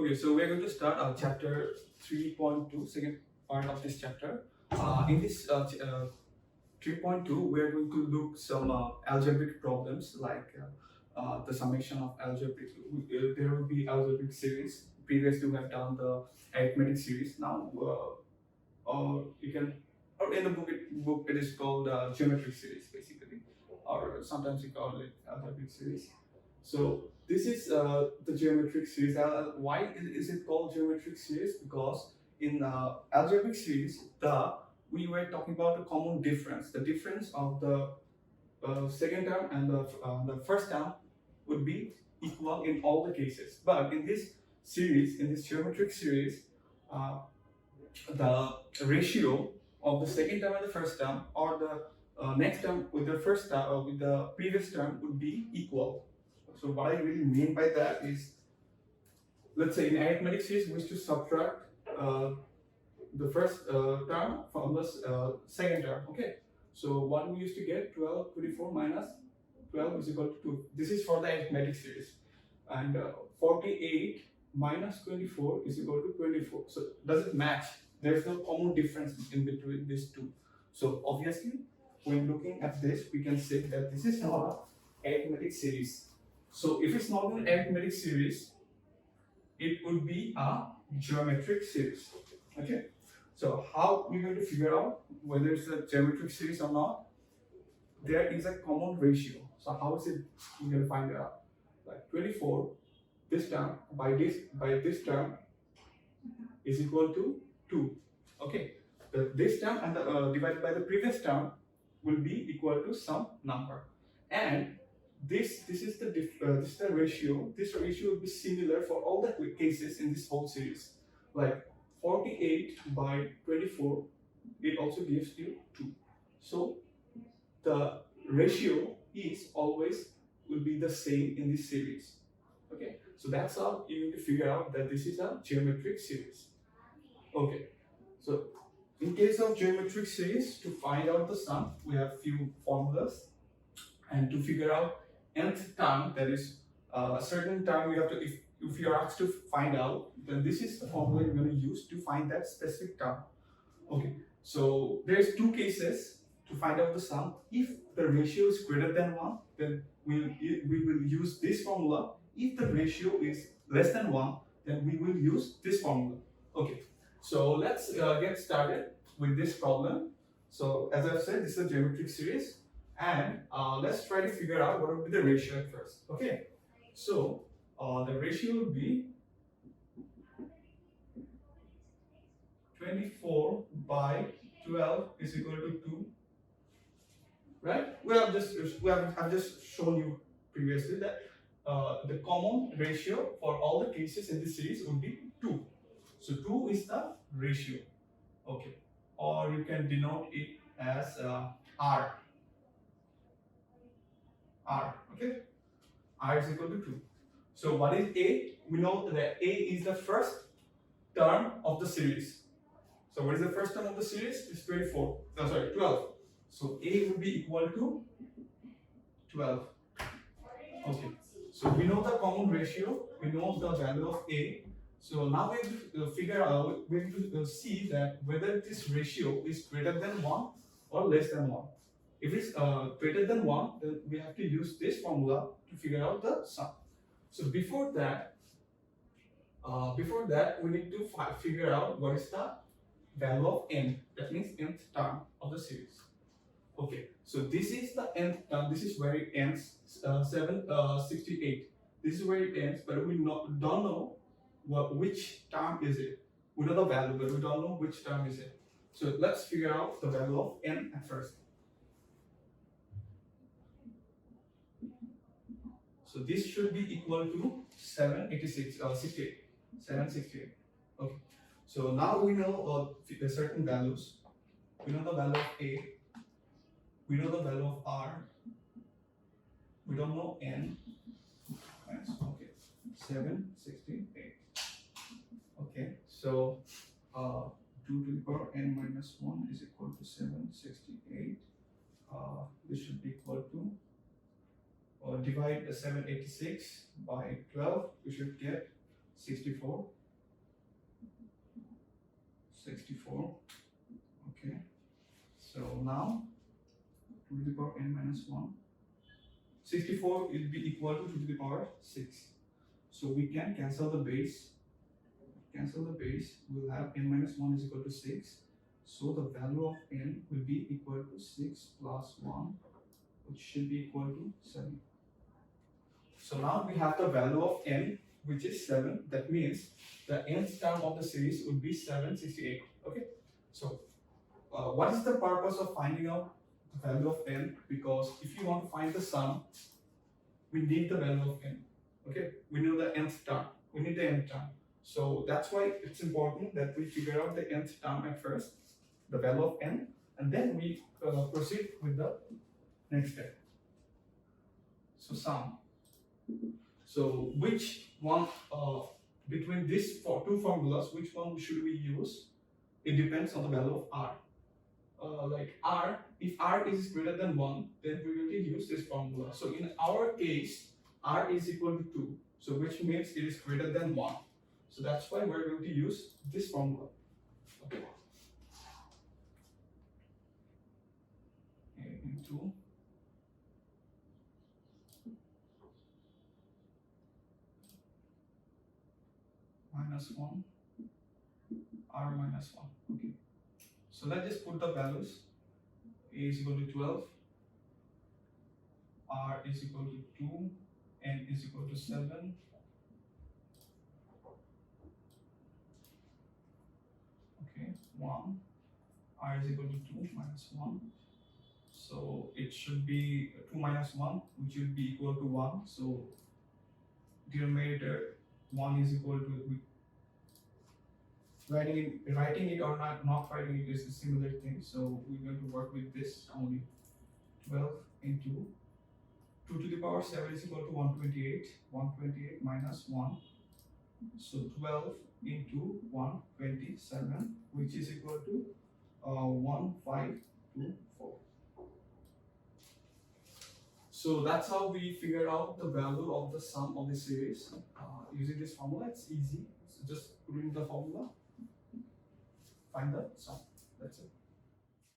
Okay, so we are going to start our chapter 3.2, second part of this chapter. In this 3.2, we are going to look some algebraic problems like the summation of algebraic. There will be algebraic series. Previously, we have done the arithmetic series. Now, or you can, or in the book it is called geometric series basically, or sometimes we call it algebraic series. So this is the geometric series. Why is it called geometric series? Because in algebraic series, we were talking about a common difference. The difference of the second term and the first term would be equal in all the cases. But in this series, in this geometric series, the ratio of the second term and the first term, or the next term with the first term with the previous term, would be equal. So what I really mean by that is, let's say in arithmetic series we used to subtract the first term from the second term. Okay, so what we used to get, 24 minus 12 is equal to 2. This is for the arithmetic series. And 48 minus 24 is equal to 24. So does it match? There's no common difference in between these two. So obviously, when looking at this, we can say that this is not an arithmetic series. So if it's not an arithmetic series, it would be a geometric series. Okay. So how we're going to figure out whether it's a geometric series or not? There is a common ratio. So how is it we're going to find it out? Like 24, this term by this term is equal to 2. Okay. This term and the divided by the previous term will be equal to some number. And this is the ratio. This ratio will be similar for all the cases in this whole series. Like 48 by 24, it also gives you 2. So the ratio is always will be the same in this series. Okay, so that's how you need to figure out that this is a geometric series. Okay, so in case of geometric series, to find out the sum, we have few formulas, and to figure out nth term, that is a certain term you have to, if you're asked to find out, then this is the formula you're going to use to find that specific term. Okay, so there's two cases to find out the sum. If the ratio is greater than 1, then we will use this formula. If the ratio is less than 1, then we will use this formula. Okay, so let's get started with this problem. So as I've said, this is a geometric series, and let's try to figure out what would be the ratio at first. Okay, so the ratio would be 24 by 12 is equal to 2. Right? I've just shown you previously that the common ratio for all the cases in this series would be 2. So 2 is the ratio. Okay, or you can denote it as R. Okay, R is equal to 2. So what is A? We know that A is the first term of the series. So what is the first term of the series? It's 24. No, sorry, 12. So A would be equal to 12. Okay. So we know the common ratio. We know the value of A. So now we have to figure out, we have to see that whether this ratio is greater than 1 or less than 1. If it's greater than 1, then we have to use this formula to figure out the sum. So before that, we need to figure out what is the value of n. That means nth term of the series. Okay, so this is the nth term. This is where it ends. 768. This is where it ends, but we don't know which term is it. We know the value, but we don't know which term is it. So let's figure out the value of n at first. So this should be equal to 768. Okay. So now we know the certain values. We know the value of A. We know the value of R. We don't know n. Okay. 768. Okay. So 2 to the power n minus 1 is equal to 768. This should be equal to, divide 786 by 12, we should get 64. 64. Okay. So now 2 to the power n minus 1. 64 will be equal to 2 to the power 6. So we can cancel the base. We'll have n minus 1 is equal to 6. So the value of n will be equal to 6 plus 1, which should be equal to 7. So now we have the value of n, which is 7. That means the nth term of the series would be 768. Okay. So what is the purpose of finding out the value of n? Because if you want to find the sum, we need the value of n. Okay. We know the nth term. We need the nth term. So that's why it's important that we figure out the nth term at first, the value of n, and then we proceed with the next step. So sum. So which one between these two formulas, which one should we use? It depends on the value of r. Like r, if r is greater than 1, then we will use this formula. So in our case, r is equal to 2, so which means it is greater than 1. So that's why we're going to use this formula. Okay. Into minus 1, r minus 1. Okay. So let's just put the values. A is equal to 12, r is equal to 2, n is equal to 7. Okay, 1, r is equal to 2 minus 1. So it should be 2 minus 1, which will be equal to 1. So denominator 1 is equal to, writing it or not writing it is a similar thing. So we're going to work with this only. 12 into 2 to the power 7 is equal to 128. 128 minus 1. So 12 into 127, which is equal to 1524. So that's how we figure out the value of the sum of the series. Using this formula, it's easy. So just put in the formula, find the sum. That's it.